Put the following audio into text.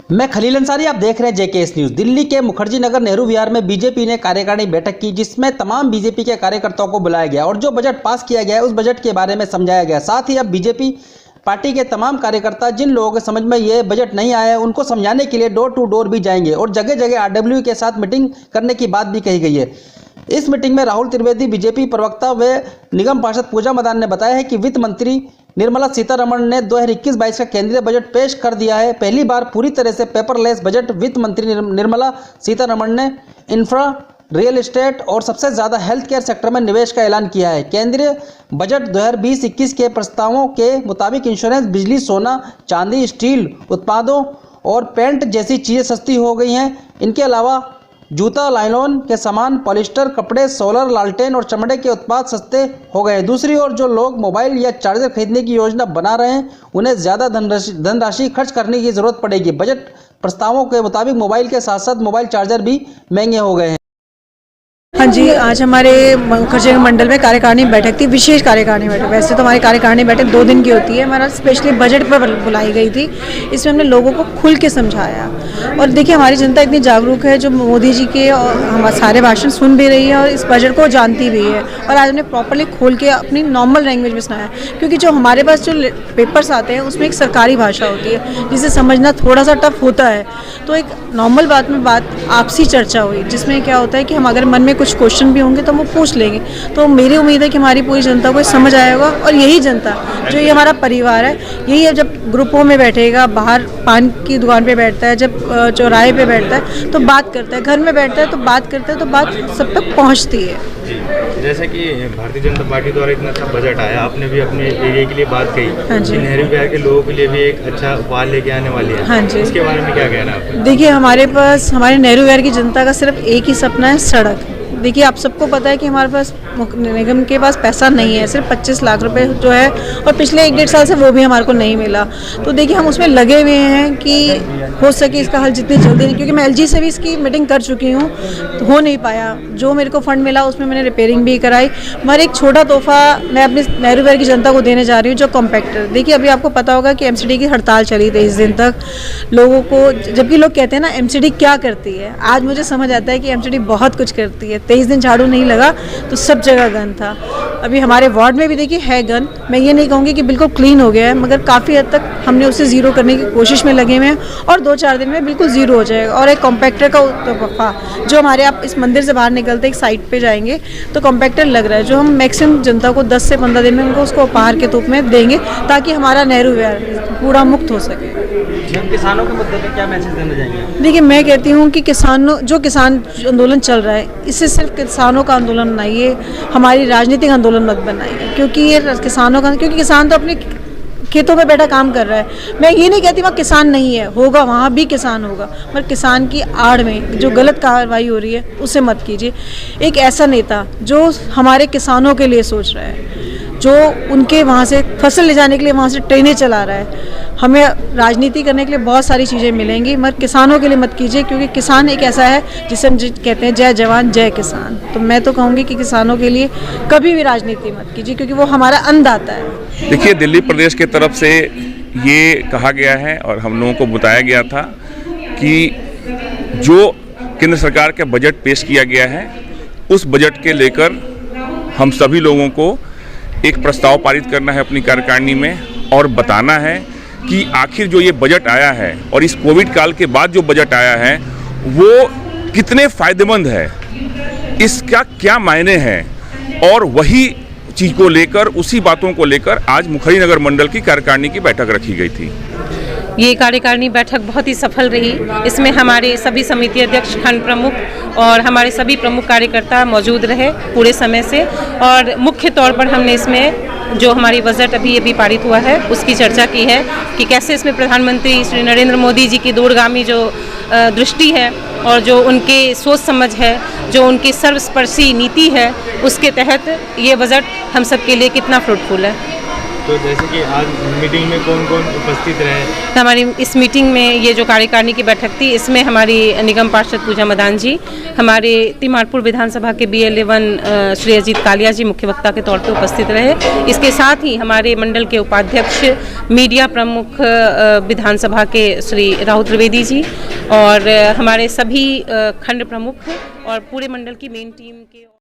मैं खलील अंसारी, आप देख रहे हैं जेकेएस न्यूज। दिल्ली के मुखर्जी नगर नेहरू विहार में बीजेपी ने कार्यकारिणी बैठक की, जिसमें तमाम बीजेपी के कार्यकर्ताओं को बुलाया गया और जो बजट पास किया गया है उस बजट के बारे में समझाया गया। साथ ही अब बीजेपी पार्टी के तमाम कार्यकर्ता जिन लोगों के समझ में ये बजट नहीं आया है उनको समझाने के लिए डोर टू डोर भी जाएंगे और जगह जगह आरडब्ल्यू के साथ मीटिंग करने की बात भी कही गई है। इस मीटिंग में राहुल त्रिवेदी, बीजेपी प्रवक्ता व निगम पार्षद पूजा मदान ने बताया है कि वित्त मंत्री निर्मला सीतारमण ने 2021-22 का केंद्रीय बजट पेश कर दिया है। पहली बार पूरी तरह से पेपरलेस बजट वित्त मंत्री निर्मला सीतारमण ने इंफ्रा, रियल एस्टेट और सबसे ज़्यादा हेल्थ केयर सेक्टर में निवेश का ऐलान किया है। केंद्रीय बजट 2020-21 के प्रस्तावों के मुताबिक इंश्योरेंस, बिजली, सोना, चांदी, स्टील उत्पादों और पेंट जैसी चीज़ें सस्ती हो गई हैं। इनके अलावा जूता, लाइलॉन के सामान, पॉलिस्टर कपड़े, सोलर, लालटेन और चमड़े के उत्पाद सस्ते हो गए। दूसरी ओर जो लोग मोबाइल या चार्जर खरीदने की योजना बना रहे हैं उन्हें ज़्यादा धनराशि खर्च करने की ज़रूरत पड़ेगी। बजट प्रस्तावों के मुताबिक मोबाइल के साथ साथ मोबाइल चार्जर भी महंगे हो गए हैं। हाँ जी, आज हमारे मुखर्जी मंडल में कार्यकारिणी बैठक थी, विशेष कार्यकारिणी बैठक। वैसे तो हमारी कार्यकारिणी बैठक 2 दिन की होती है, हमारा स्पेशली बजट पर बुलाई गई थी। इसमें हमने लोगों को खुल के समझाया और देखिए हमारी जनता इतनी जागरूक है जो मोदी जी के और हमारे सारे भाषण सुन भी रही है और इस बजट को जानती भी है। और आज हमने प्रॉपरली खोल के अपनी नॉर्मल लैंग्वेज में सुनाया, क्योंकि जो हमारे पास जो पेपर्स आते हैं उसमें एक सरकारी भाषा होती है जिसे समझना थोड़ा सा टफ होता है। तो एक नॉर्मल बात में आपसी चर्चा हुई, जिसमें क्या होता है कि हम अगर मन में कुछ क्वेश्चन भी होंगे तो वो पूछ लेंगे। तो मेरी उम्मीद है कि हमारी पूरी जनता को समझ आएगा और यही जनता जो ये हमारा परिवार है, यही है जब ग्रुपों में बैठेगा, बाहर पान की दुकान पे बैठता है, जब चौराहे पे बैठता है तो बात करता है, घर में बैठता है तो बात करता है, तो बात सब तक पहुँचती है। जैसे कि भारतीय जनता पार्टी द्वारा इतना अच्छा बजट आया, आपने भी अपने एरिया के लिए बात कही। हाँ जी, नेहरू विहार के लोगों के लिए भी एक अच्छा उपहार लेके आने वाली है। हाँ जी, इसके बारे में क्या कहना है आपका? देखिए हमारे पास, हमारे नेहरू विहार की जनता का सिर्फ एक ही सपना है, सड़क। देखिए आप सबको पता है कि हमारे पास निगम के पास पैसा नहीं है, सिर्फ 25 लाख रुपए जो है, और पिछले 1-1.5 साल से वो भी हमारे को नहीं मिला। तो देखिए हम उसमें लगे हुए हैं कि हो सके इसका हल जितनी जल्दी, क्योंकि मैं एलजी से भी इसकी मीटिंग कर चुकी हूँ, तो हो नहीं पाया। जो मेरे को फंड मिला उसमें मैंने रिपेयरिंग भी कराई। मगर एक छोटा तोहफा मैं अपनी नेहरू विहार की जनता को देने जा रही हूँ, जो कॉम्पैक्टर। देखिए अभी आपको पता होगा कि एमसीडी की हड़ताल चली 23 दिन तक लोगों को, जबकि लोग कहते हैं ना एमसीडी क्या करती है, आज मुझे समझ आता है कि एमसीडी बहुत कुछ करती है। 23 दिन झाड़ू नहीं लगा तो सब जगह गंद था। अभी हमारे वार्ड में भी देखिए है गंद। मैं ये नहीं कहूँगी कि बिल्कुल क्लीन हो गया है, मगर काफ़ी हद तक हमने उसे ज़ीरो करने की कोशिश में लगे हुए हैं और 2-4 दिन में बिल्कुल ज़ीरो हो जाएगा। और एक कॉम्पैक्टर का तोहफा जो हमारे, आप इस मंदिर से बाहर निकलते एक साइड पे जाएंगे तो कॉम्पैक्टर लग रहा है, जो हम मैक्सिमम जनता को 10 से 15 दिन में उनको उसको उपहार के रूप में देंगे, ताकि हमारा नेहरू विहार कूड़ा मुक्त हो सके। किसानों के मुद्दे पे क्या मैसेज देना चाहेंगे? देखिए मैं कहती हूँ कि किसान आंदोलन चल रहा है, इससे सिर्फ किसानों का आंदोलन बनाइए, हमारी राजनीतिक आंदोलन मत बनाइए, क्योंकि ये किसानों का, क्योंकि किसान तो अपने खेतों में बैठा काम कर रहा है। मैं ये नहीं कहती वहाँ किसान नहीं है, होगा, वहाँ भी किसान होगा, पर किसान की आड़ में जो गलत कार्रवाई हो रही है उसे मत कीजिए। एक ऐसा नेता जो हमारे किसानों के लिए सोच रहा है, जो उनके वहाँ से फसल ले जाने के लिए वहाँ से ट्रेनें चला रहा है। हमें राजनीति करने के लिए बहुत सारी चीज़ें मिलेंगी, मगर किसानों के लिए मत कीजिए, क्योंकि किसान एक ऐसा है जिसे हम कहते हैं जय जवान जय किसान। तो मैं तो कहूँगी कि किसानों के लिए कभी भी राजनीति मत कीजिए, क्योंकि वो हमारा अन्नदाता है। देखिए दिल्ली प्रदेश की तरफ से ये कहा गया है और हम लोगों को बताया गया था कि जो केंद्र सरकार का बजट पेश किया गया है उस बजट के लेकर हम सभी लोगों को एक प्रस्ताव पारित करना है अपनी कार्यकारिणी में और बताना है कि आखिर जो ये बजट आया है और इस कोविड काल के बाद जो बजट आया है वो कितने फायदेमंद है, इसका क्या मायने हैं। और वही चीज़ को लेकर, उसी बातों को लेकर आज मुखर्जी नगर मंडल की कार्यकारिणी की बैठक रखी गई थी। ये कार्यकारिणी बैठक बहुत ही सफल रही। इसमें हमारे सभी समिति अध्यक्ष, खंड प्रमुख और हमारे सभी प्रमुख कार्यकर्ता मौजूद रहे पूरे समय से, और मुख्य तौर पर हमने इसमें जो हमारी बजट अभी पारित हुआ है उसकी चर्चा की है कि कैसे इसमें प्रधानमंत्री श्री नरेंद्र मोदी जी की दूरगामी जो दृष्टि है और जो उनके सोच समझ है, जो उनकी सर्वस्पर्शी नीति है, उसके तहत ये बजट हम सब के लिए कितना फ्रूटफुल है। तो जैसे कि आज मीटिंग में कौन कौन उपस्थित रहे? हमारी इस मीटिंग में ये जो कार्यकारिणी की बैठक थी, इसमें हमारी निगम पार्षद पूजा मदान जी, हमारे तिमारपुर विधानसभा के BL11 श्री अजीत कालिया जी मुख्य वक्ता के तौर पर उपस्थित रहे। इसके साथ ही हमारे मंडल के उपाध्यक्ष, मीडिया प्रमुख विधानसभा के श्री राहुल त्रिवेदी जी और हमारे सभी खंड प्रमुख और पूरे मंडल की मेन टीम के